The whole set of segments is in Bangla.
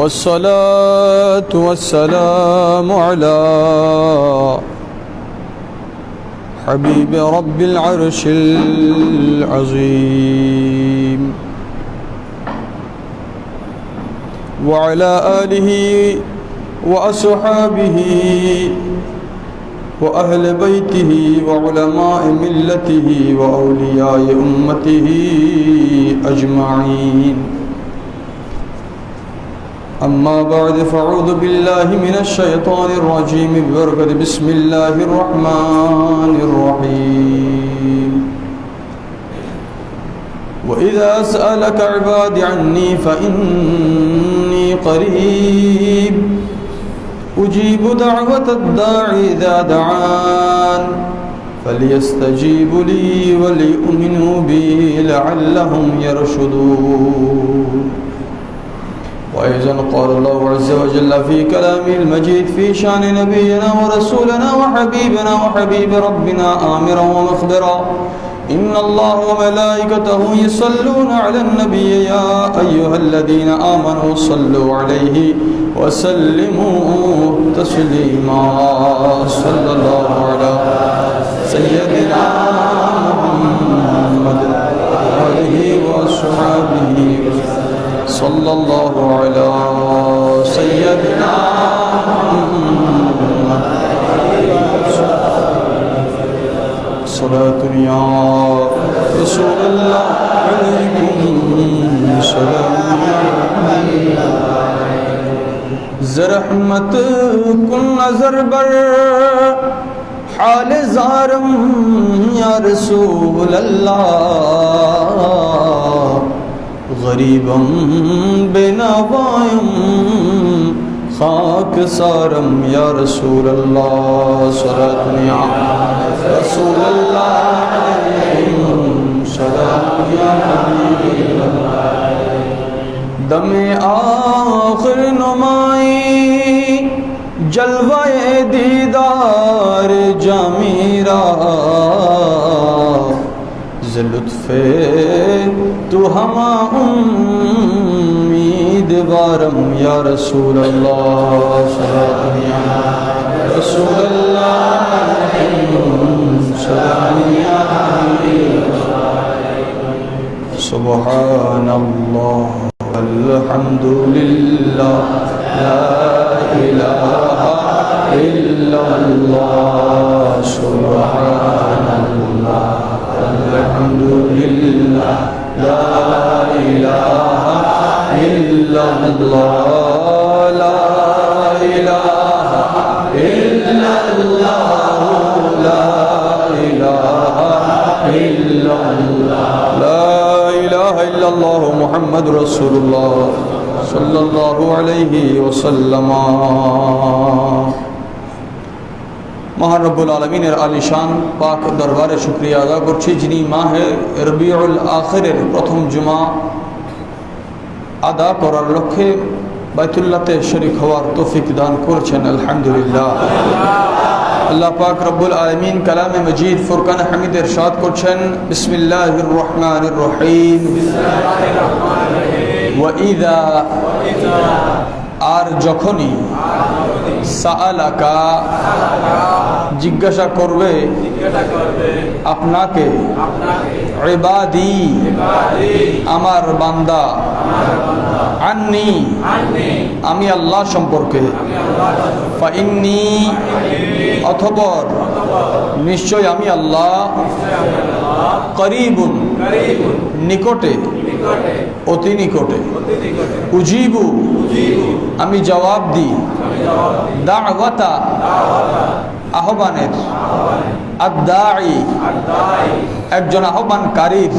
والصلاة والسلام على حبيب رب العرش العظيم وعلى آله وأصحابه وأهل بيته وعلماء ملته وأولياء أمته أجمعين. أما بعد فأعوذ بالله من الشيطان الرجيم ببركة بسم الله الرحمن الرحيم. وإذا سألك عبادي عني فإني قريب أجيب دعوة الداعي إذا دعان فليستجيبوا لي وليؤمنوا بي لعلهم يرشدون. وأيضا قال الله عز وجل في كلامه المجيد في شأن نبينا ورسولنا وحبيبنا وحبيب ربنا آمرا ومخبرا إن الله وملائكته يصلون على النبي يا أيها الذين آمنوا صلوا عليه وسلموا تسليما. صلى الله على سيدنا محمد وآله وصحبه صلى الله على سيدنا محمد صلاة يا رسول الله عليكم سلام زرحمت کن نظر بر حال زارم یا رسول اللہ غریبم بنوایم خاک سارم یا رسول اللہ صلاة یا رسول اللہ سلام یا حبیب اللہ دم آخر نمائی جلوہ دیدار جامیرا لطف تو ہما امیدوارم یا رسول اللہ سلام یا رسول اللہ سلام یا حبیب اللہ سبحان اللہ الحمد للہ لا الہ الا اللہ سبحان اللہ الحمد للہ لا الہ الا اللہ لا الہ الا اللہ لا الہ الا اللہ لا الہ الا اللہ محمد رسول اللہ صلی اللہ علیہ وسلم. মহান রব্বুল আলমিনের আলিশান পাক দরবারে শুকরিয়া আদা করছি যিনি মাহে রবিউল আখিরের প্রথম জুমা আদা করার লক্ষ্যে বাইতুল্লাহতে শরীক হওয়ার তৌফিক দান করেছেন। আলহামদুলিল্লাহ। আল্লাহ পাক রব্বুল আলমিন কালামে মজিদ ফুরকান হামিদ ইরশাদ করছেন বিসমিল্লাহির রহমানির রহিম ওয়াইদা আর যখনই সাআলাকা জিজ্ঞাসা করবে আপনাকে ইবাদি আমার বান্দা আন্নি আমি আল্লাহ সম্পর্কে ফাইন্নি অতঃপর নিশ্চয় আমি আল্লাহ করিবুন নিকটে অতি নিকটে উজিবু আমি জবাব দিই দাওয়াতা আহ্বানের আদ-দাঈ একজন আহ্বানকারীর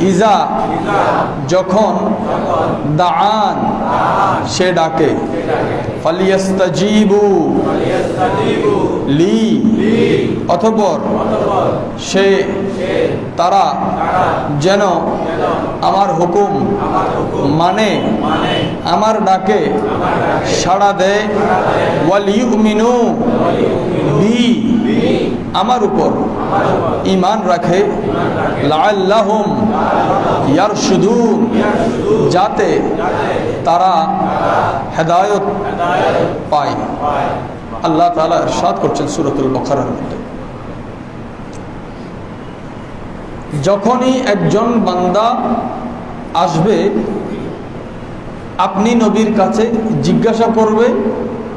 ইজা যখন দাআন সে ডাকে ফালিয়াস্তাজিবু লি অতঃপর সে তারা যেন আমার হুকুম মানে আমার ডাকে সাড়া দেয়, ওয়াল ইউমিনু বি আমার উপর ঈমান রাখে, লাআল্লাহুম ইয়ারশুদুন যাতে তারা হেদায়েত পায়। আল্লাহ তাআলা ইরশাদ করছেন সূরাতুল বাকারার মধ্যে, যখনই একজন বান্দা আসবে আপনি নবীর কাছে জিজ্ঞাসা করবে,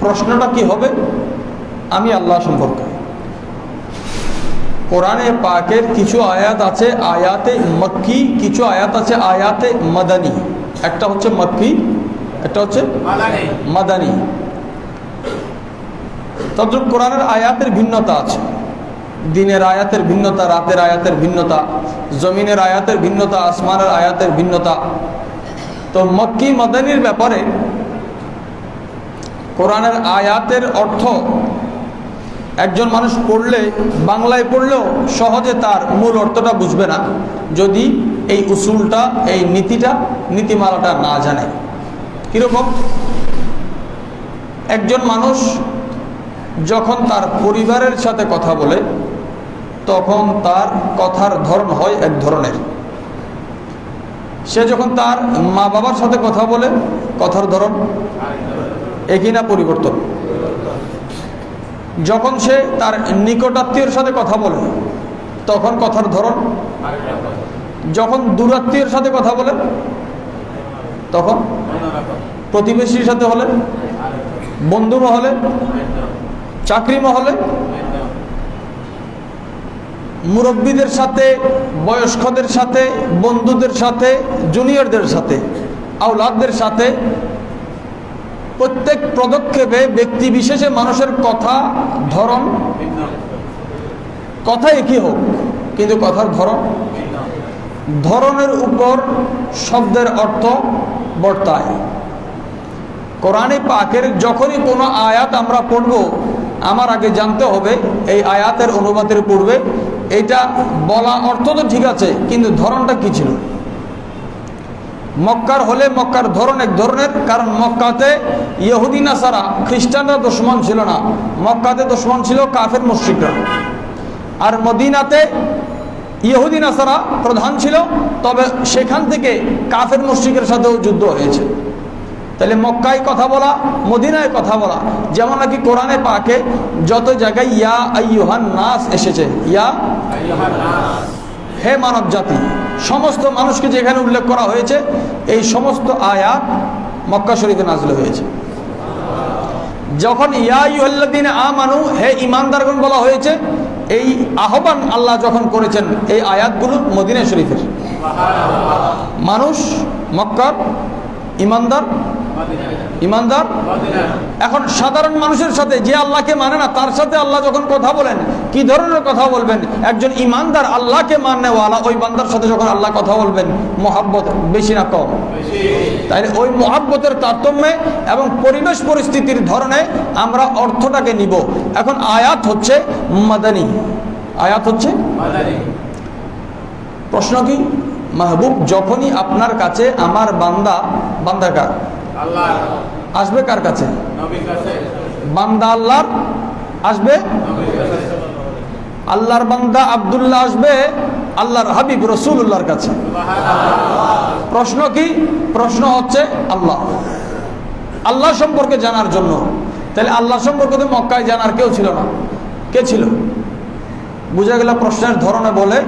প্রশ্নটা কি হবে? আমি আল্লাহ সম্পর্কে। কোরআনে পাকের কিছু আয়াত আছে আয়াতে মক্কি, কিছু আয়াত আছে আয়াতে মাদানী। একটা হচ্ছে মক্কি, একটা হচ্ছে মাদানী। তদ্রুপ কোরআনের আয়াতের ভিন্নতা আছে, দিনের আয়াতের ভিন্নতা, রাতের আয়াতের ভিন্নতা, জমিনের আয়াতের ভিন্নতা, আসমানের আয়াতের ভিন্নতা। তো মক্কি মাদানীর ব্যাপারে কোরআনের আয়াতের অর্থ একজন মানুষ পড়লে, বাংলায় পড়লেও সহজে তার মূল অর্থটা বুঝবে না যদি এই উসুলটা, এই নীতিমালাটা না জানে। কীরকম? একজন মানুষ যখন তার পরিবারের সাথে কথা বলে তখন তার কথার ধরন হয় এক ধরনের, সে যখন তার মা বাবার সাথে কথা বলে কথার ধরন একই না পরিবর্তন? যখন সে তার নিকটাত্মীয়ের সাথে কথা বলে তখন কথার ধরন, যখন দূরাত্মীয়ের সাথে কথা বলে তখন, প্রতিবেশীর সাথে হলে, বন্ধু মহলে, চাকরি মহলে, মুরব্বীদের সাথে, বয়স্কদের সাথে, বন্ধুদের সাথে, জুনিয়রদের সাথে, আওলাদদের সাথে, প্রত্যেক পদক্ষেপে ব্যক্তি বিশেষে মানুষের কথা ধরন, কথা একই হোক কিন্তু কথার ধরনের উপর শব্দের অর্থ বর্তায়। কোরআনে পাকের যখনই কোনো আয়াত আমরা পড়ব আমার আগে জানতে হবে এই আয়াতের অনুবাদের পূর্বে এটা বলা অর্থ তো ঠিক আছে কিন্তু ধরনটা কি ছিল। মক্কার হলে মক্কার ধরন এক ধরনের, কারণ মক্কাতে ইহুদি নাসারা খ্রিস্টানরা দুশমন ছিল না, মক্কাতে দুশমন ছিল কাফের মুশরিকরা। আর মদিনাতে ইহুদি নাসারা প্রধান ছিল, তবে সেখান থেকে কাফের মুশরিকের সাথেও যুদ্ধ হয়েছে। তাহলে মক্কায় কথা বলা, মদিনায় কথা বলা, যেমন নাকি কোরআনে পাকে যত জায়গায় ইয়া আইয়ুহান নাস এসেছে, ইয়া হে মানব জাতি, সমস্ত মানুষকে যেখানে উল্লেখ করা হয়েছে এই সমস্ত আয়াত মক্কা শরীফে নাযিল হয়েছে। যখন ইয়া আইয়ুহাল্লাযীনা আমানু হে ঈমানদারগণ বলা হয়েছে, এই আহ্বান আল্লাহ যখন করেছেন এই আয়াতগুলো মদিনা শরীফের। মানুষ মক্কার, ইমানদার। এখন সাধারণ মানুষের সাথে যে আল্লাহকে মানে না তার সাথে আল্লাহ যখন কথা বলেন কি ধরনের কথা বলবেন? একজন ইমানদার আল্লাহকে মানেওয়ালা ওই বান্দার সাথে যখন আল্লাহ কথা বলবেন মহব্বত বেশি না কম? তাইলে ওই মহব্বতের তারতম্যে এবং পরিবেশ পরিস্থিতির ধরনে আমরা অর্থটাকে নিব। এখন আয়াত হচ্ছে মাদানী, আয়াত হচ্ছে প্রশ্ন কি মাহবুব, যখনই আপনার কাছে আমার বান্দা কার? আল্লাহ আসবে কার কাছে? নবীর কাছে। বান্দা আল্লাহর আসবে আল্লাহর বান্দা আব্দুল্লাহ আসবে আল্লাহর হাবিব রাসূলুল্লাহর কাছে। প্রশ্ন কি? প্রশ্ন হচ্ছে আল্লাহ সম্পর্কে জানার জন্য। তাহলে আল্লাহ সম্পর্কে তো মক্কায় জানার কেউ ছিল না। কে ছিল? বুঝা গেল প্রশ্নের ধরনে বলে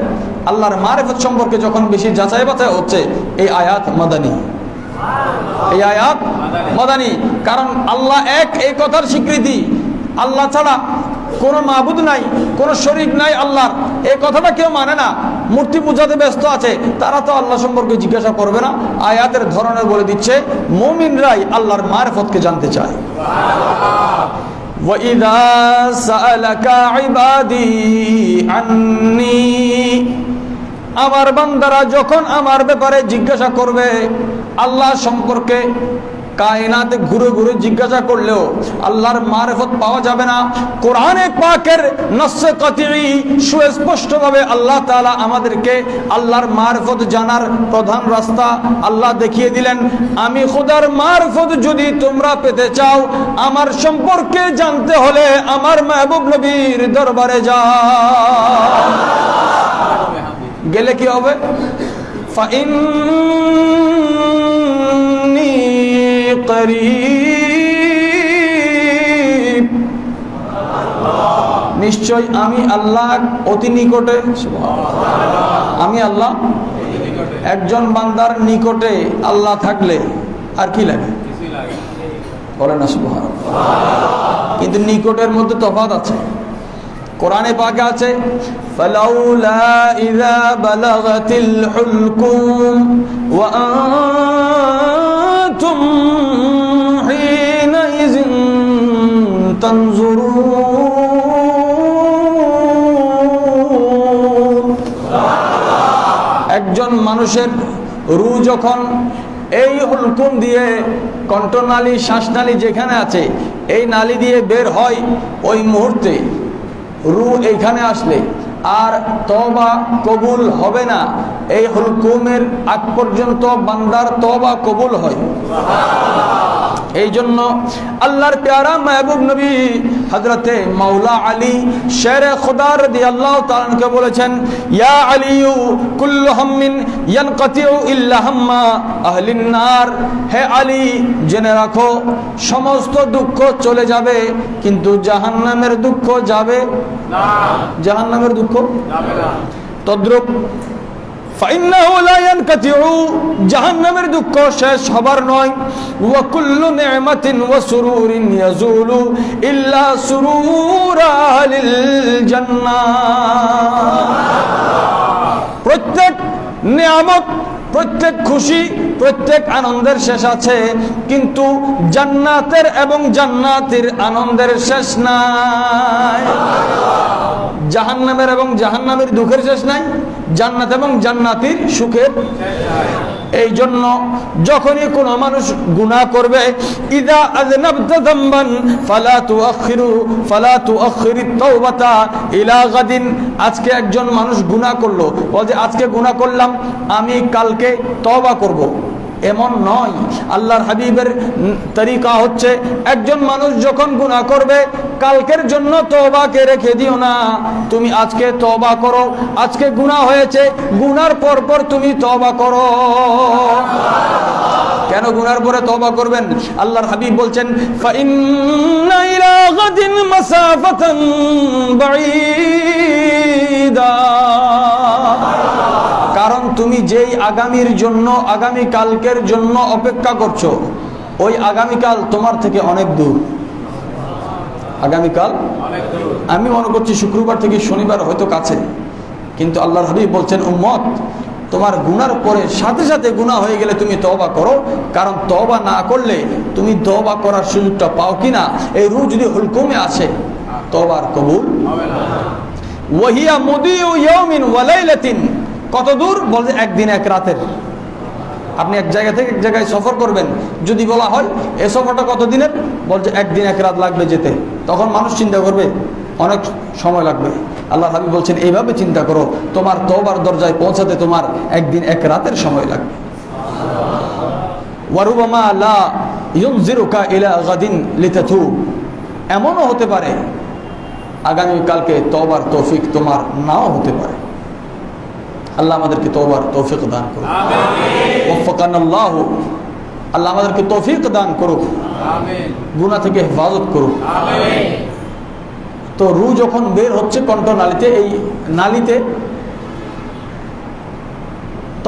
আল্লাহর মারিফত সম্পর্কে যখন বেশি যাচাই বাছাই হচ্ছে এই আয়াত মাদানী, এই আয়াত মাদানী। কারণ আল্লাহ এক, এই কথার স্বীকৃতি। আল্লাহ ছাড়া কোনো মাবুদ নাই, কোনো শরীক নাই আল্লাহর, এই কথাটা কেউ মানে না। মূর্তি পূজাতে ব্যস্ত আছে, তারা তো আল্লাহ সম্পর্কে জিজ্ঞাসা করবে না। আয়াতের ধরনের বলে দিচ্ছে মুমিনরাই আল্লাহর মারিফতকে জানতে চায়। وَإِذَا سَأَلَكَ عِبَادِي عَنِّي, আমার বান্দারা যখন আমার ব্যাপারে জিজ্ঞাসা করবে আল্লাহ সম্পর্কে, কায়নাতে ঘুরে ঘুরে জিজ্ঞাসা করলেও আল্লাহর মারিফত পাওয়া যাবে না। কোরআনে পাকের নসে কাতিঈ সুস্পষ্টভাবে আল্লাহ তাআলা আমাদেরকে আল্লাহর মারিফত জানার প্রধান রাস্তা আল্লাহ দেখিয়ে দিলেন। আমি খোদার মারিফত যদি তোমরা পেতে চাও, আমার সম্পর্কে জানতে হলে আমার মাহবুব নবীর দরবারে যাও। গেলে কি হবে? ফাইন্নী করিব, নিশ্চয় আমি আল্লাহ অতি নিকটে। আমি আল্লাহ, একজন বান্দার নিকটে আল্লাহ থাকলে আর কি লাগে? বলে না সুবহানাল্লাহ। কিন্তু নিকটের মধ্যে তফাৎ আছে। কোরআনে পাকে আছে ফালাউলা ইযা বালাগাতিল হুলকুম ওয়া আনতুম হিনাইযিন তানজুরুন। একজন মানুষের রূহ যখন এই হুলকুম দিয়ে কণ্ঠনালী, শ্বাসনালী যেখানে আছে এই নালী দিয়ে বের হয়, ওই মুহূর্তে রূহ এইখানে আসলে আর তওবা কবুল হবে না। এই হুলকুমের আগ পর্যন্ত বান্দার তওবা কবুল হয়। এই জন্য আল্লাহর প্যারা মাহবুব নবী হযরতে মাওলা আলী শেরে খুদা রাদিয়াল্লাহু তাআলা আনহু বলেছেন, ইয়া আলিয়ু কুল্লু হাম্মিন ইয়ানকাতিউ ইল্লা হাম্মা আহলিন নার। হে আলী, জেনে রাখো সমস্ত দুঃখ চলে যাবে কিন্তু জাহান্নামের দুঃখ যাবে না। জাহান্নামের দুঃখ যাবে না। তদ্রূপ ফাইন্নাহু লা ইয়ানকাতিউ, জাহান্নামের দুঃখ শেষ হবার নয়। ওয়া কুল্লু নি'মাতিন ওয়া সুরুরিন ইয়াজুলু ইল্লা সুরুরা আহলিল জান্নাহ। প্রত্যেক নিয়ামত, প্রত্যেক খুশি, প্রত্যেক আনন্দের শেষ আছে, কিন্তু জান্নাতের এবং জান্নাতীর আনন্দের শেষ নাই। জাহান্নামের এবং জাহান্নামের দুঃখের শেষ নাই, জান্নাত এবং জান্নাতীর সুখের। এই জন্য যখনই কোনো মানুষ গুনাহ করবে, ইযা আযনাবতা যামবান ফালা তুআখিরিত তাওবাতা ইলা গাদিন। আজকে একজন মানুষ গুনাহ করলো, বলে আজকে গুনাহ করলাম, আমি কালকে তওবা করব, এমন নয়। আল্লাহর হাবিবের তরিকা হচ্ছে একজন মানুষ যখন গুনাহ করবে, কালকের জন্য তওবাকে রেখে দিও না, তুমি আজকে তওবা করো। আজকে গুনাহ হয়েছে, গুনার পর পর তুমি তওবা করো। কেন গুনার পরে তওবা করবেন? আল্লাহর হাবিব বলছেন, ফাইন্না ইলা গাদিন মাসাফাতান বাঈদা। কারণ তুমি যেই আগামীর জন্য, আগামী কালকের জন্য অপেক্ষা করছো, ওই আগামীকাল তোমার থেকে অনেক দূর। আগামীকাল আমি মনে করছি শুক্রবার থেকে শনিবার হয়তো কাছে, কিন্তু আল্লাহর হাবিব বলছেন, উম্মত তোমার গুনার পরে সাথে সাথে গুনাহ হয়ে গেলে তুমি তওবা করো, কারণ তওবা না করলে তুমি তওবা করার সুযোগটা পাও কিনা। এই রূহ যদি হুলকুমে আসে, তওবার কবুল হবে না। ওয়াহিয়া মুদিউ ইয়াউমিন ওয়া লাইলাতিন। কত দূর? বলছে একদিন এক রাতের। আপনি এক জায়গা থেকে এক জায়গায় সফর করবেন, যদি বলা হয় এই সফরটা কত দিনের, বলছে একদিন এক রাত লাগবে যেতে, তখন মানুষ চিন্তা করবে অনেক সময় লাগবে। আল্লাহ হাবিব বলছেন, এইভাবে চিন্তা করো, তোমার তওবার দরজায় পৌঁছাতে তোমার একদিন এক রাতের সময় লাগবে। ওয়ারুবামা লা ইউনজিরুকা ইলা গাদিন লিতাতুব। এমনও হতে পারে আগামীকালকে তওবার তৌফিক তোমার নাও হতে পারে। আল্লাহ আমাদেরকে তওবার তৌফিক দান করুন, আমিন। ওয়াফাকানাল্লাহু, আল্লাহ আমাদেরকে তৌফিক দান করুন, আমিন। গুনাহ থেকে হেফাজত করুন, আমিন। তো রূহ যখন বের হচ্ছে কণ্ঠনালীতে, এই নালীতে,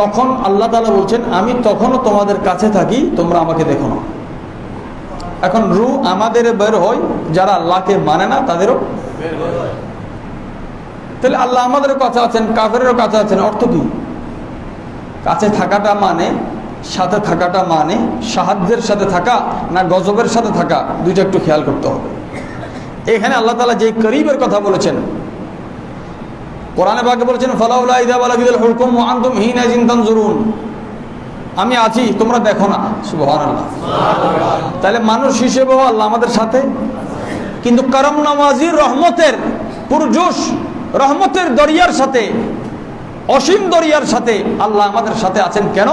তখন আল্লাহ তাআলা বলছেন, আমি তখনও তোমাদের কাছে থাকি, তোমরা আমাকে দেখো না। এখন রূহ আমাদের বের হয়, যারা আল্লাহকে মানে না তাদেরও বের হয়। তাহলে আল্লাহ আমাদের কাছে আছেন, কাফেরেরও কাছে আছেন। অর্থ কি? কাছে থাকাটা মানে, সাথে থাকাটা মানে সাহায্যের সাথে থাকা না গজবের সাথে থাকা, দুইটা একটু খেয়াল করতে হবে। এখানে আল্লাহ তাআলা যে করিবের কথা বলেছেন, কোরআনে পাকে বলেছেন, ফালাউলা ইযা বালাগাতিল হুলকুম ওয়া আনতুম হিনাইযিন তানজুরুন। আমি আছি, তোমরা দেখো না। সুবহানাল্লাহ। তাহলে মানুষ হিসেবেও আল্লাহ আমাদের সাথে, কিন্তু করম নওয়াজির রহমতের পুরজোশ, রহমতের দরিয়ার সাথে, অসীম দরিয়ার সাথে আল্লাহ আমাদের সাথে আছেন। কেন?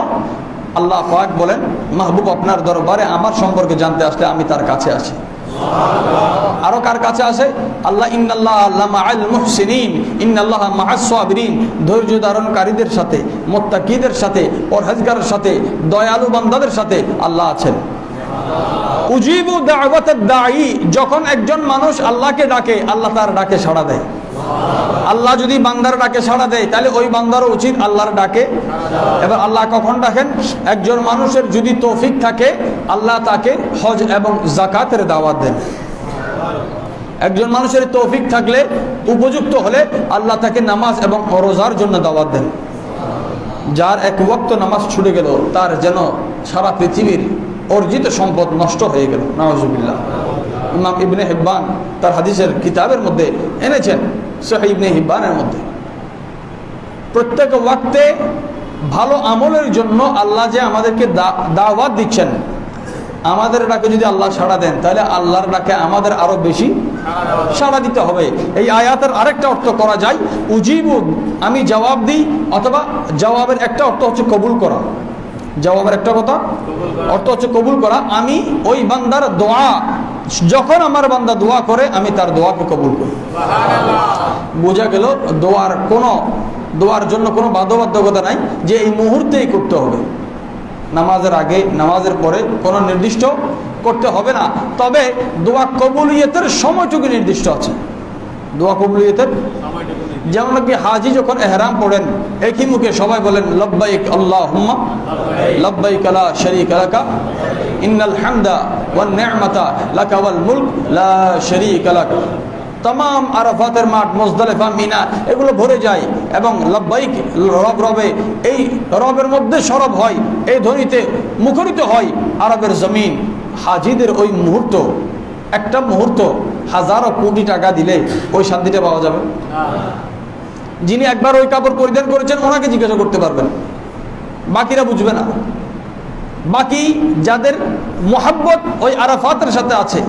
আল্লাহ পাক বলেন, মাহবুব আপনার দরবারে আমার সম্পর্কে জানতে আসলে আমি তার কাছে আছি। আরো কার কাছে আসে? আল্লাহ ইন্নাল্লাহ লামাআল মুহসিনিন ইন্নাল্লাহা মাআস সাবিরিন, ধৈর্য ধারণকারীদের সাথে, মুত্তাকিদের সাথে, পরহেজগারের সাথে, দয়ালু বান্দাদের সাথে আল্লাহ আছেন। উজিবু দাওয়াতাদ দাঈ, যখন একজন মানুষ আল্লাহকে ডাকে আল্লাহ তার ডাকে সাড়া দেয়। আল্লাহ যদি বান্দার ডাকে সাড়া দেয় তাহলে ওই বান্দারও উচিত আল্লাহর ডাকে। এবার আল্লাহ কখন ডাকেন? একজন মানুষের যদি তৌফিক থাকে আল্লাহ তাকে হজ এবং যাকাতের দাওয়াত দেন। একজন মানুষের তৌফিক থাকলে, উপযুক্ত হলে আল্লাহ তাকে নামাজ এবং রোজার জন্য দাওয়াত দেন। যার এক ওয়াক্ত নামাজ ছুটে গেল তার যেন সারা পৃথিবীর অর্জিত সম্পদ নষ্ট হয়ে গেল। নাউজুবিল্লাহ। ইমাম ইবনে হিব্বান তার হাদিসের কিতাবের মধ্যে এনেছেন, সহিহ ইবনে হিব্বানের মধ্যে, প্রত্যেক ওয়াক্তে ভালো আমলের জন্য আল্লাহ যে আমাদেরকে দাওয়াত দিচ্ছেন, আমাদের ডাকে যদি আল্লাহ সাড়া দেন তাহলে আল্লাহর ডাকে আমাদের আরো বেশি সাড়া দিতে হবে। এই আয়াতের আরেকটা অর্থ করা যায় উজিবু, আমি জবাব দিই, অথবা জবাবের একটা অর্থ হচ্ছে কবুল করা। জবাবের একটা কথা অর্থ হচ্ছে কবুল করা। আমি ওই বান্দার দোয়া, যখন আমার বান্দা দোয়া করে আমি তার দোয়াকে কবুল করি। বোঝা গেল দোয়ার জন্য কোনো বাধ্যবাধকতা নাই যে এই মুহূর্তেই করতে হবে। নামাজের আগে, নামাজের পরে কোনো নির্দিষ্ট করতে হবে না। তবে দোয়া কবুলিয়তের সময়টুকু নির্দিষ্ট আছে। দোয়া কবুলিয়তের, যেমন নাকি হাজি যখন এহরাম পড়েন একই মুখে সবাই বলেন লব্বাইক আল্লাহুম্মা লব্বাইক লা শারীকা লাকা ইন্নাল হামদা ওয়ান নি'মাতা লাকা ওয়াল মুলক লা শারীকা লাক। तमाम আরাফাতের মাঠ, মুজদালিফা, মিনা এগুলো ভরে যায় এবং লব্বাইক রবে, এই রবের মধ্যে সরব হয়, এই ধ্বনিতে মুখরিত হয় আরবের জমিন। হাজিদের ওই মুহূর্ত, একটা মুহূর্ত হাজারো কোটি টাকা দিলে ওই শান্তিটা পাওয়া যাবে? যিনি একবার ওই কাপড় পরিধান করেছেন ওনাকে জিজ্ঞাসা করতে পারবেন, বাকিরা বুঝবে না। বাকি যাদের মোহাব্বত ওই আরাফাতের সাথে আছে,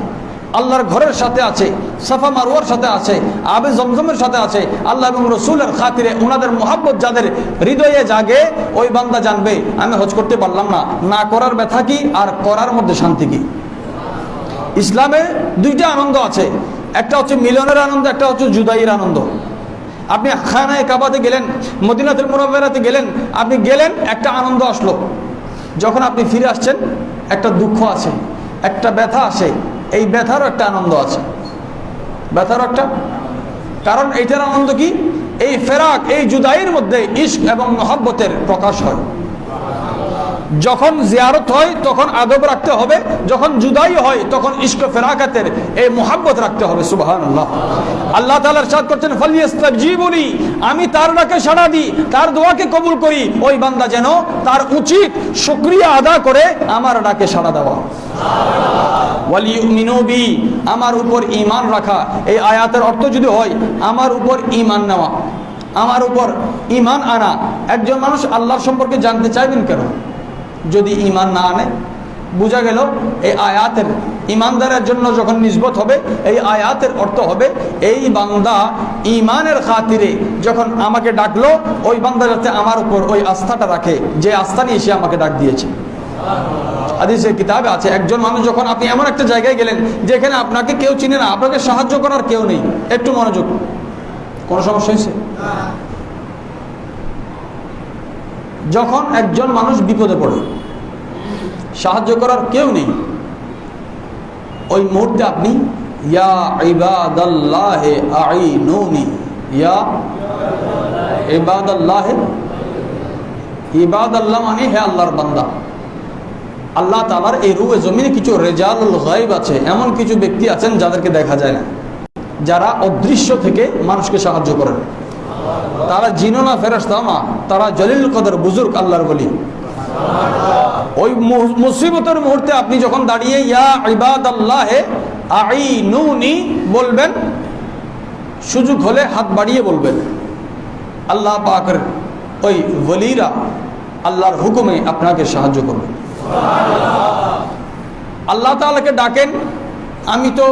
আল্লাহর ঘরের সাথে আছে, সাফা মারওয়ার সাথে আছে, আবে জমজমের সাথে আছে, আল্লাহ এবং রসুলের খাতিরে ওনাদের মোহাব্বত যাদের হৃদয়ে জাগে, ওই বান্দা জানবে আমি হজ করতে পারলাম না, না করার ব্যথা কি আর করার মধ্যে শান্তি কি। ইসলামে দুইটা আনন্দ আছে, একটা হচ্ছে মিলনের আনন্দ, একটা হচ্ছে জুদাইয়ের আনন্দ। আপনি খানায়ে কাবাতে গেলেন, মদিনাতুল মুনাওয়ারাতে গেলেন, আপনি গেলেন, একটা আনন্দ আসলো। যখন আপনি ফিরে আসছেন একটা দুঃখ আছে, একটা ব্যথা আসে, এই ব্যথারও একটা আনন্দ আছে, ব্যথারও একটা। কারণ এইটার আনন্দ কি? এই ফেরাক, এই জুদাইয়ের মধ্যে ইশক এবং মহব্বতের প্রকাশ হয়। যখন জিয়ারত হয় তখন আদব রাখতে হবে, যখন জুদাই হয় তখন ইশক ফেরাকাতের এই মুহাব্বত রাখতে হবে। সুবহানাল্লাহ। আল্লাহ তাআলা ইরশাদ করছেন ফালিয়াস্তাজিবুলি, আমি তার ডাকে সাড়া দিই, তার দোয়াকে কবুল করি। ওই বান্দা যেন তার উচিত শুকরিয়া আদা করে আমার ডাকে সাড়া দেওয়া। ওয়ালিউমিনু বি, আমার উপর ঈমান রাখা। এই আয়াতের অর্থ যদি হয় আমার উপর ঈমান নেওয়া, আমার উপর ঈমান আনা। একজন মানুষ আল্লাহর সম্পর্কে জানতে চাইবেন কেন যদি ঈমান না আনে? বোঝা গেল এই আয়াতের ঈমানদারের জন্য যখন নিসবত হবে, এই আয়াতের অর্থ হবে এই বান্দা ঈমানের খাতিরে যখন আমাকে ডাকলো, ওই বান্দা যাতে আমার উপর ওই আস্থাটা রাখে যে আস্থা নিয়ে সে আমাকে ডাক দিয়েছে। হাদিসের কিতাবে আছে একজন মানুষ যখন, আপনি এমন একটা জায়গায় গেলেন যেখানে আপনাকে কেউ চিনে না, আপনাকে সাহায্য করার কেউ নেই, একটু মনোযোগ, কোনো সমস্যা হয়েছে? যখন একজন মানুষ বিপদে পড়ে, সাহায্য করার কেউ নেই, ওই মুহূর্তে আপনি ইয়া ইবাদাল্লাহে আইনুনি, ইয়া ইবাদাল্লাহে, ইবাদাল্লাহ মানে হে আল্লাহর বান্দা। আল্লাহ তাআলার এই রূহে জমিনে কিছু রেজালুল গায়ব আছে, এমন কিছু ব্যক্তি আছেন যাদেরকে দেখা যায় না, যারা অদৃশ্য থেকে মানুষকে সাহায্য করেন। তারা জিনও না, ফেরেশতাও না, তারা জলিল কদর বুজুর্গ আল্লাহর বলি। ওই মুসিবতের মুহূর্তে আপনি যখন দাঁড়িয়ে ইয়া ইবাদাল্লাহে আইনুনি বলবেন, সুযোগ হলে হাত বাড়িয়ে বলবেন। আল্লাহ পাকের ওই ওলিরা আল্লাহর হুকুমে আপনাকে সাহায্য করবে। আল্লাহ তাআলাকে ডাকেন, আমি তো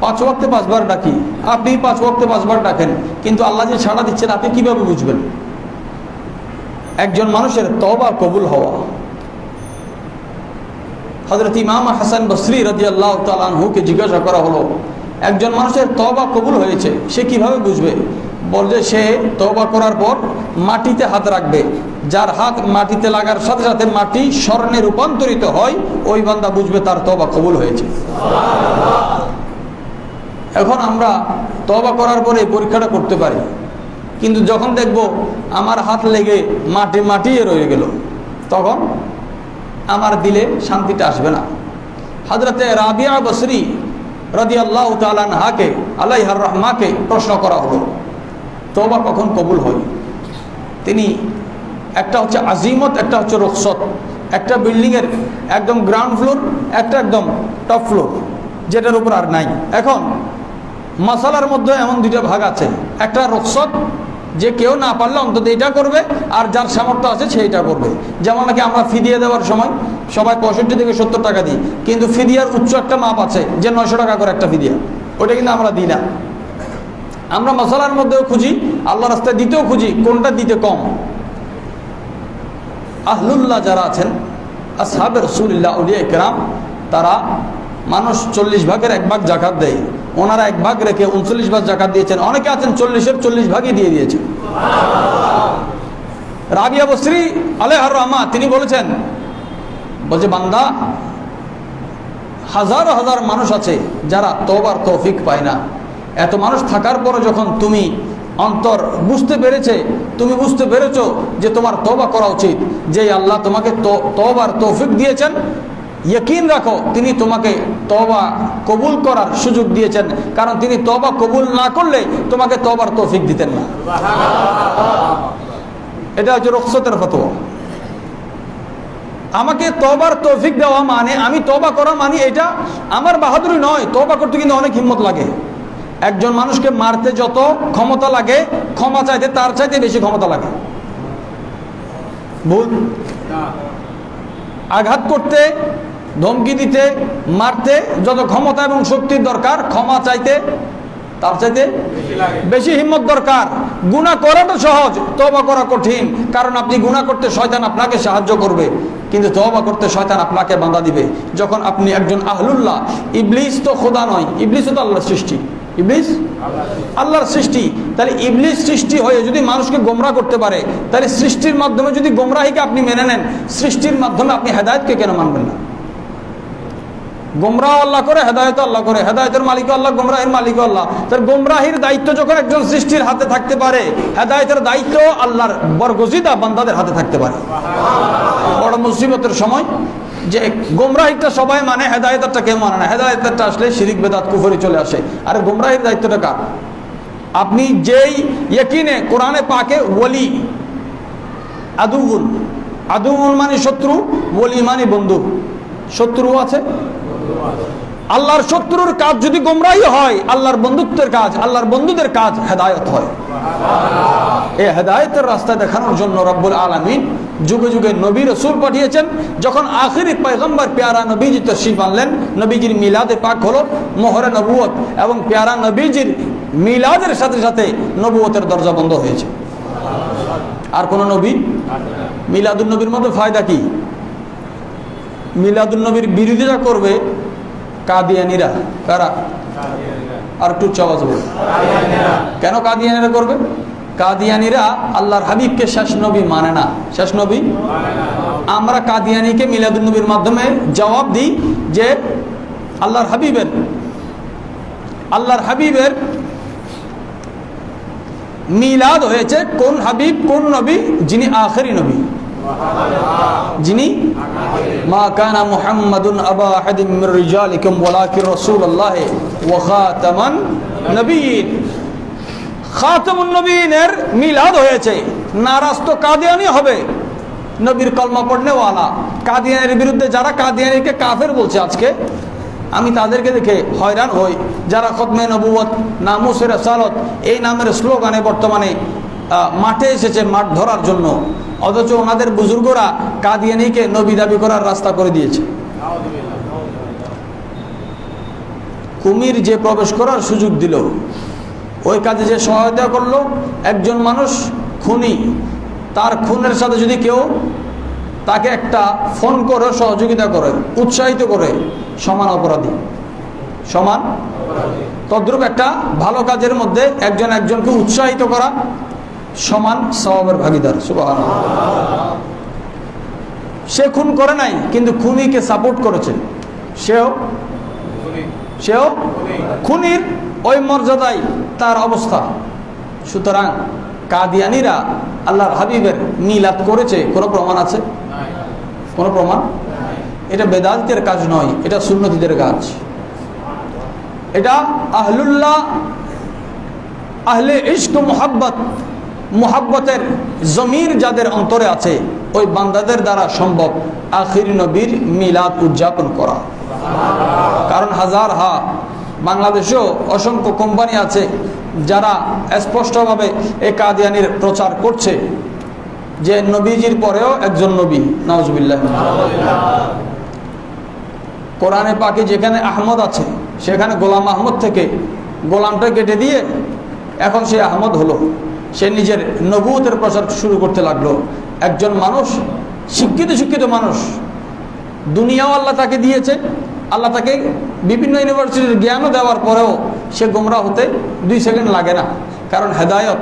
5 ওয়াক্তে 5 বার ডাকি, আপনি 5 ওয়াক্তে 5 বার ডাকেন, কিন্তু আল্লাহ যে সাড়া দিচ্ছেন আপনি কিভাবে বুঝবেন? একজন মানুষের তওবা কবুল হওয়া। হযরত ইমাম হাসান বসরি রাদিয়াল্লাহু তাআলা আনহুকে জিজ্ঞাসা করা হলো, একজন মানুষের তওবা কবুল হয়েছে সে কিভাবে বুঝবে? বলছে সে তওবা করার পর মাটিতে হাত রাখবে, যার হাত মাটিতে লাগার সাথে সাথে মাটি স্বর্ণে রূপান্তরিত হয়, ওই বান্দা বুঝবে তার তওবা কবুল হয়েছে। এখন আমরা তওবা করার পরে পরীক্ষাটা করতে পারি, কিন্তু যখন দেখব আমার হাত লেগে মাটিয়ে রয়ে গেল, তখন আমার দিলে শান্তিটা আসবে না। হযরতে রাবিয়া বসরি রাদিয়াল্লাহু তাআলা আনহাকে আলাইহার রহমাকে প্রশ্ন করা হলো তওবা কখন কবুল হয়? তিনি একটা হচ্ছে আজিমত, একটা হচ্ছে রুখসত, একটা বিল্ডিংয়ের একদম গ্রাউন্ড ফ্লোর, একটা একদম টপ ফ্লোর, যেটার উপর আর নাই। এখন মাসালার মধ্যে এমন 2টা ভাগ আছে, একটা রুখসত, যে কেউ না পারলে অন্তত এটা করবে, আর যার সামর্থ্য আছে সেইটা করবে। যেমন নাকি আমরা ফিদিয়া দেওয়ার সময় সবাই 65 থেকে 70 টাকা দিই, কিন্তু ফিদিয়ার উচ্চ একটা মাপ আছে যে 900 টাকা করে একটা ফিদিয়া, ওটা কিন্তু আমরা দিই না। আমরা মাসালার মধ্যেও খুঁজি, আল্লাহ রাস্তায় দিতেও খুঁজি, কোনটা দিতে কম। আহলুল্লাহ যারা আছেন, আসহাবে রাসূলুল্লাহ, আউলিয়া ইকরাম, তারা মানুষ 40 ভাগের 1 ভাগ যাকাত দেয়, ওনারা 1 ভাগ রেখে 39 ভাগ যাকাত দিয়েছেন। অনেকে আছেন 40-এর 40 ভাগই দিয়ে দিয়েছেন। রাবিয়া বসরি আলাইহার রহমা তিনি বলেছেন, বলছে বান্দা, হাজার হাজার মানুষ আছে যারা তওবার তৌফিক পায় না। এত মানুষ থাকার পরে যখন তুমি অন্তর বুঝতে পেরেছো যে তোমার তওবা করা উচিত, যে আল্লাহ তোমাকে তওবার তৌফিক দিয়েছেন, ইয়াকিন রাখো তিনি তোমাকে তওবা কবুল করার সুযোগ দিয়েছেন, কারণ তিনি তওবা কবুল না করলে তোমাকে তওবার তৌফিক দিতেন না। এটা হচ্ছে রুখসতের ফতোয়া। আমাকে তওবার তৌফিক দেওয়া মানে, আমি তওবা করা মানে এটা আমার বাহাদুরি নয়। তওবা করতে কিন্তু অনেক হিম্মত লাগে। একজন মানুষকে মারতে যত ক্ষমতা লাগে, ক্ষমা চাইতে তার চাইতে বেশি ক্ষমতা লাগে। ভুল, আঘাত করতে, ধমকি দিতে, মারতে যত ক্ষমতা এবং শক্তির দরকার, ক্ষমা চাইতে তার চাইতে বেশি হিম্মত দরকার। গুনাহ করাটা সহজ, তওবা করা কঠিন, কারণ আপনি গুনাহ করতে শয়তান আপনাকে সাহায্য করবে, কিন্তু তওবা করতে শয়তান আপনাকে বাধা দিবে। যখন আপনি একজন আহলুল্লাহ, ইবলিস তো খোদা নয়, ইবলিসও তো আল্লাহর সৃষ্টি, ইবলিস আল্লাহর সৃষ্টি। তাহলে ইবলিস সৃষ্টি হয়ে যদি মানুষকে গোমরাহ করতে পারে, তাহলে সৃষ্টির মাধ্যমে যদি গোমরাহিকে আপনি মেনে নেন, সৃষ্টির মাধ্যমে আপনি হেদায়েতকে কেন মানবেন না? গোমরাহ আল্লাহ করে, হেদায়েত আল্লাহ করে, হেদায়েতের মালিক আল্লাহ, গোমরাহের মালিক আল্লাহ। তার গোমরাহির দায়িত্ব যখন একজন সৃষ্টির হাতে থাকতে পারে, হেদায়েতের দায়িত্ব আল্লাহর বরগজিদা বান্দাদের হাতে থাকতে পারে। বড় মুসিবতের সময় যে গোমরাহিটা সবাই মানে, হেদায়েতটা কেউ মানে না। হেদায়েতটা আসলে শিরিক বেদাত কুফরি চলে আসে। আর গোমরাহির দায়িত্বটা কার? আপনি যেই ইয়াকিনে কোরআনে পাকে ওলি, আদুউন মানে শত্রু, ওলি মানে বন্ধু। শত্রু আছে, আল্লাহর শত্রুর কাজ যদি গোমরাহি হয়, আল্লাহর বন্ধুত্বের কাজ, আল্লাহর বন্ধুদের কাজ হেদায়েত হয়। এই হেদায়েতের রাস্তা দেখানোর জন্য রব্বুল আলামিন যুগে যুগে নবী রাসূল পাঠিয়েছেন। যখন আখিরি পয়গম্বর প্যারা নবীজি তশরিফ আনলেন, নবীজির মিলাদে পাক হলো, মোহরে নবুয়ত, এবং প্যারা নবীজির মিলাদের সাথে সাথে নবুয়তের দরজা বন্ধ হয়েছে। আর কোন নবী, মিলাদুন নবীর মধ্যে ফায়দা কি? মিলাদুন নবীর বিরোধিতা করবে কাদিয়ানীরা। কারা? আর একটু আওয়াজ বলুন। কেন কাদিয়ানীরা করবে? কাদিয়ানীরা আল্লাহর হাবিবকে শেষ নবী মানে না। শেষ নবী, আমরা কাদিয়ানীকে মিলাদুন নবীর মাধ্যমে জবাব দিই যে আল্লাহর হাবিবের মিলাদ হয়েছে কোন হাবিব, কোন নবী? যিনি আখেরি নবী, যিনি মা কানা মুহাম্মাদুন আবা আহাদিম মির রিজালিকুম ওয়ালাকিন রাসূলুল্লাহ ওয়া খাতামান নবিয়্যিন। খাতামুন নবিয়্যিনের মিলাদ হয়েছে। নারাজ তো কাদিয়ানী হবে, নবীর কলমা পড়নে ওয়ালা। কাদিয়ানীর বিরুদ্ধে যারা কাদিয়ানীকে কাফের বলছে আজকে, আমি তাদেরকে দেখে হয়রান হই, যারা খতমে নবুয়ত, নামুসে রিসালত এই নামের স্লোগানে বর্তমানে মাঠে এসেছে মাঠ ধরার জন্য, অথচ ওনাদের বুজুর্গরা কাদিয়ানীকে নবী দাবি করার রাস্তা করে দিয়েছে। কুমির যে প্রবেশ করার সুযোগ দিল, ওই কাজে যে সহায়তা করলো, একজন মানুষ খুনি, তার খুনের সাথে যদি কেউ তাকে একটা ফোন করে সহযোগিতা করে, উৎসাহিত করে, সমান অপরাধী, সমান। তদ্রূপ একটা ভালো কাজের মধ্যে একজন একজনকে উৎসাহিত করা সমান সওয়াবের ভাগীদার। সুবহানাল্লাহ। সে খুন করে নাই, কিন্তু খুনিকে সাপোর্ট করেছে, সেও খুনির ওই মর্যাদায় তার অবস্থা। সুতরাং কাদিয়ানীরা আল্লাহর হাবিবের মিলাদ করেছে, কোনো প্রমাণ আছে? কোনো প্রমাণ? এটা বেদাতীদের কাজ নয়, এটা সুন্নতীদের কাজ। এটা আহলুল্লাহ, আহলে ইশক, মুহাব্বতের জমির যাদের অন্তরে আছে, ওই বান্দাদের দ্বারা সম্ভব আখির নবীর মিলাদ উদযাপন করা। কারণ বাংলাদেশেও অসংখ্য কোম্পানি আছে যারা স্পষ্টভাবে এই কাদিয়ানির প্রচার করছে যে নবীজির পরেও একজন নবী, নাউজুবিল্লাহ। কোরআনে পাকে যেখানে আহমদ আছে, সেখানে গোলাম আহমদ থেকে গোলামটা কেটে দিয়ে এখন সে আহমদ হলো। সে নিজের নবুয়তের প্রচার শুরু করতে লাগলো। একজন মানুষ, শিক্ষিত মানুষ, দুনিয়াও আল্লাহ তাকে দিয়েছে, আল্লাহ তাকে বিভিন্ন ইউনিভার্সিটির জ্ঞানও দেওয়ার পরেও সে গোমরা হতে 2 সেকেন্ড লাগে না। কারণ হেদায়ত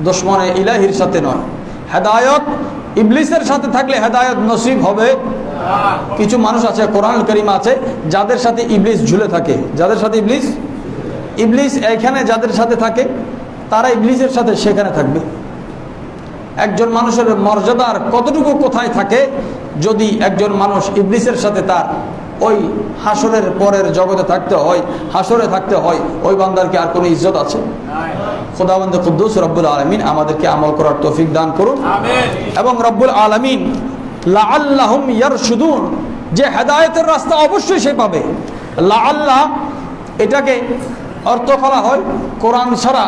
দুশমনে ইলাহির সাথে নয়, হেদায়ত ইবলিসের সাথে থাকলে হেদায়ত নসিব হবে। কিছু মানুষ আছে, কোরআনুল কারীম আছে, যাদের সাথে ইবলিস ঝুলে থাকে, যাদের সাথে ইবলিস এখানে যাদের সাথে থাকে, তারা ইবলিসের সাথে সেখানে থাকবে। একজন মানুষের মর্যাদার কতটুকু কোথায় থাকে, যদি একজন মানুষ ইবলিসের সাথে তার ওই হাসরের পরের জগতে থাকতে হয়, হাসরে থাকতে হয়, ওই বান্দার কি আর কোনো ইজ্জত আছে? খোদাবন্দ কুদ্দুস রব্বুল আলামিন আমাদেরকে আমল করার তৌফিক দান করুন। এবং রব্বুল আলামিন লাআল্লাহুম ইয়ারশুদুন, যে হেদায়েতের রাস্তা অবশ্যই সে পাবে। লাআল্লাহ এটাকে অর্থ করা হয় কোরআন ছাড়া,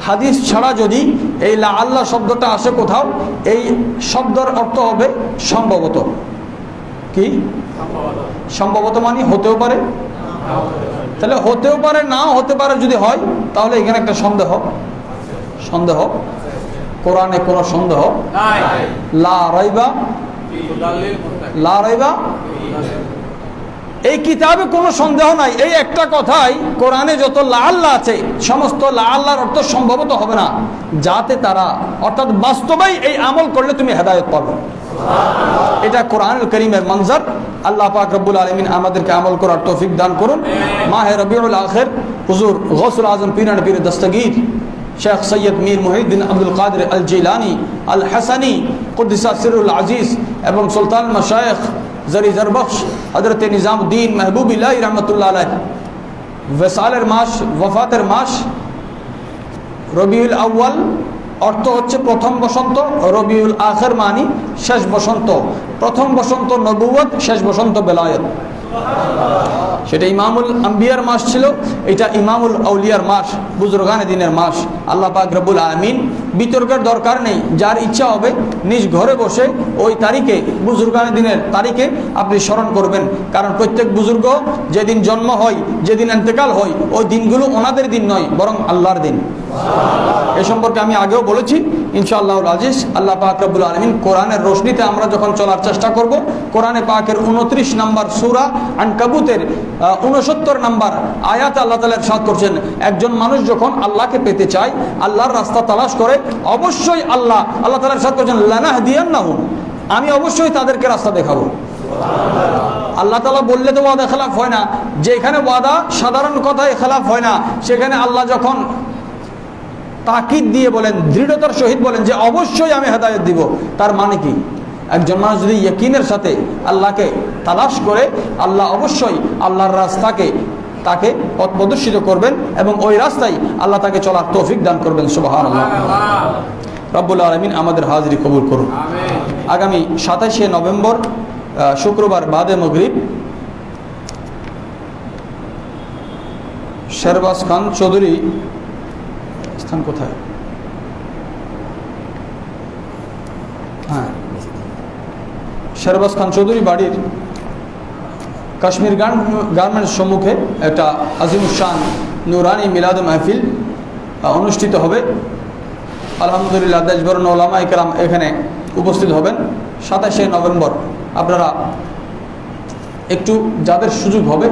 হাদিস ছাড়া। যদি এই লাআল্লাহ শব্দটা আসে কোথাও, এই শব্দের অর্থ হবে সম্ভবত। কি সম্ভবত? মানে হতেও পারে, তাহলে হতেও পারে, নাও হতে পারে। যদি হয় তাহলে এখানে একটা সন্দেহ। কোরআনে কোনো সন্দেহ লা রাইবা, এই কিতাবে কোনো সন্দেহ নাই। এই একটা কথাই কোরআনে যত লাআল্লাহ আছে, সমস্ত লাআল্লাহর অর্থ সম্ভবত হবে না, যাতে তারা, অর্থাৎ বাস্তবেই এই আমল করলে তুমি হেদায়েত পাবে। এটা কোরআনুল কারীমের মঞ্জর। আল্লাহ পাক রব্বুল আলামিন আমাদেরকে আমল করার তৌফিক দান করুন। মাহে রবিউল আখির হুজুর গৌসুল আজম পীর দস্তগীর শেখ সৈয়দ মীর মুহিউদ্দিন আব্দুল কাদের আল জিলানী আল হাসানী কুদ্দিসা সিরুল আজিজ এবং সুলতান মাশায়েখ জরি জরবখশ হযরত নিজামউদ্দিন মাহবুবিল্লাহ রহমাতুল্লাহ আলাইহ ওয়াসালের মাস, ওয়াফাতের মাস রবিউল আউয়াল, অর্থ হচ্ছে প্রথম বসন্ত। রবিউল আখির মানে শেষ বসন্ত। প্রথম বসন্ত নবুয়ত, শেষ বসন্ত বেলায়েত। সেটা ইমামুল আম্বিয়ার মাস ছিল, এটা ইমামুল আউলিয়ার মাস, বুজুর্গানে দিনের মাস। আল্লাহ পাক রব্বুল আলামিন বিতর্কের দরকার নেই, যার ইচ্ছা হবে নিজ ঘরে বসে ওই তারিখে, বুজুর্গানে দিনের তারিখে আপনি স্মরণ করবেন। কারণ প্রত্যেক বুজুর্গ যেদিন জন্ম হয়, যেদিন ইন্তেকাল হয়, ওই দিনগুলো ওনাদের দিন নয়, বরং আল্লাহর দিন। এ সম্পর্কে আমি আগেও বলেছি। ইনশাআল্লাহুল আজিজ আল্লাহ পাক রব্বুল আলামিন কোরআনের রোশনিতে আমরা যখন চলার চেষ্টা করব, কোরআনে পাকের 29 নম্বর সূরা আনকাবুতের 69 নম্বর আয়াতে আল্লাহ তাআলা ইরশাদ করছেন, একজন মানুষ যখন আল্লাহকে পেতে চায়, আল্লাহর রাস্তা তালাশ করে, অবশ্যই আল্লাহ তাআলা ইরশাদ করছেন লানাহদিয়ান্নাহুম, আমি অবশ্যই তাদেরকে রাস্তা দেখাবো। আল্লাহ তাআলা বললে তো ওয়াদা খেলাফ হয় না। যেখানে ওয়াদা সাধারণ কথায় খেলাফ হয় না, সেখানে আল্লাহ যখন তাকিদ দিয়ে বলেন, দৃঢ়তার সহিত বলেন যে অবশ্যই আমি হেদায়েত দিব, তার মানে কি? একজন মানুষ যদি ইয়াকিনের সাথে আল্লাহকে তালাশ করে, আল্লাহ অবশ্যই আল্লাহর রাস্তাকে তাকে পথ প্রদর্শিত করবেন এবং ওই রাস্তায় আল্লাহ তাকে চলার তৌফিক দান করবেন। সুবহানাল্লাহ। রব্বুল আলামিন আমাদের হাজিরি কবুল করুন। আগামী 27শে নভেম্বর শুক্রবার বাদে মাগরিব শেরবাজ খান চৌধুরী, স্থান কোথায়? শেরবাজ খান চৌধুরী বাড়ির কাশ্মীর গার্মেন্টস সম্মুখে একটা আজিমুশান নুরানি মিলাদ মাহফিল অনুষ্ঠিত হবে। আলহামদুলিল্লাহ দেশবরণ ওলামা ইকরাম এখানে উপস্থিত হবেন। 27শে নভেম্বর আপনারা একটু যাদের সুযোগ হবে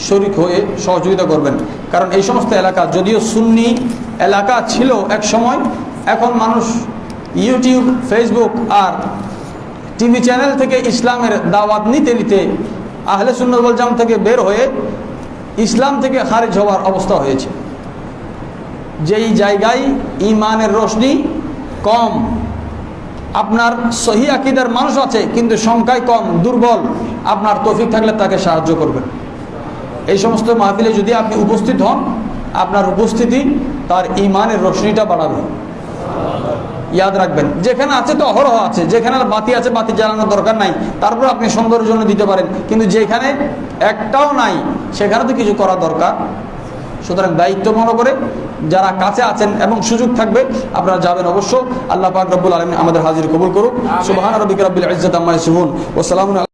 শরীক হয়ে সহযোগিতা করবেন, কারণ এই সমস্ত এলাকা যদিও সুন্নি এলাকা ছিল এক সময়, এখন মানুষ ইউটিউব, ফেসবুক আর টিভি চ্যানেল থেকে ইসলামের দাওয়াত নিতে নিতে আহলে সুন্নাত ওয়াল জামাত থেকে বের হয়ে ইসলাম থেকে খারিজ হওয়ার অবস্থা হয়েছে। যেই জায়গায় ঈমানের রোশনি কম, আপনার সহি আকীদার মানুষ আছে কিন্তু সংখ্যায় কম, দুর্বল, আপনার তৌফিক থাকলে তাকে সাহায্য করবেন। এই সমস্ত মাহফিলে যদি আপনি উপস্থিত হন, আপনার উপস্থিতি তার ঈমানের রোশনিটা বাড়াবে। ইয়াদ রাখবেন, যেখানে আছে তো অহরহ আছে, যেখানে বাতি আছে বাতি জ্বালানোর দরকার নাই, তারপর আপনি সৌন্দর্যের জন্য দিতে পারেন, কিন্তু যেখানে একটাও নাই সেখানে তো কিছু করা দরকার। সুতরাং দায়িত্ব মনে করে যারা কাছে আছেন এবং সুযোগ থাকবে আপনারা যাবেন অবশ্য। আল্লাহ পাক রব্বুল আলামিন আমাদের হাজির কবুল করুক। সুবহান রাব্বিকা রাব্বিল ইজ্জাতি আম্মা ইয়াসিফুন ওয়া সালামুন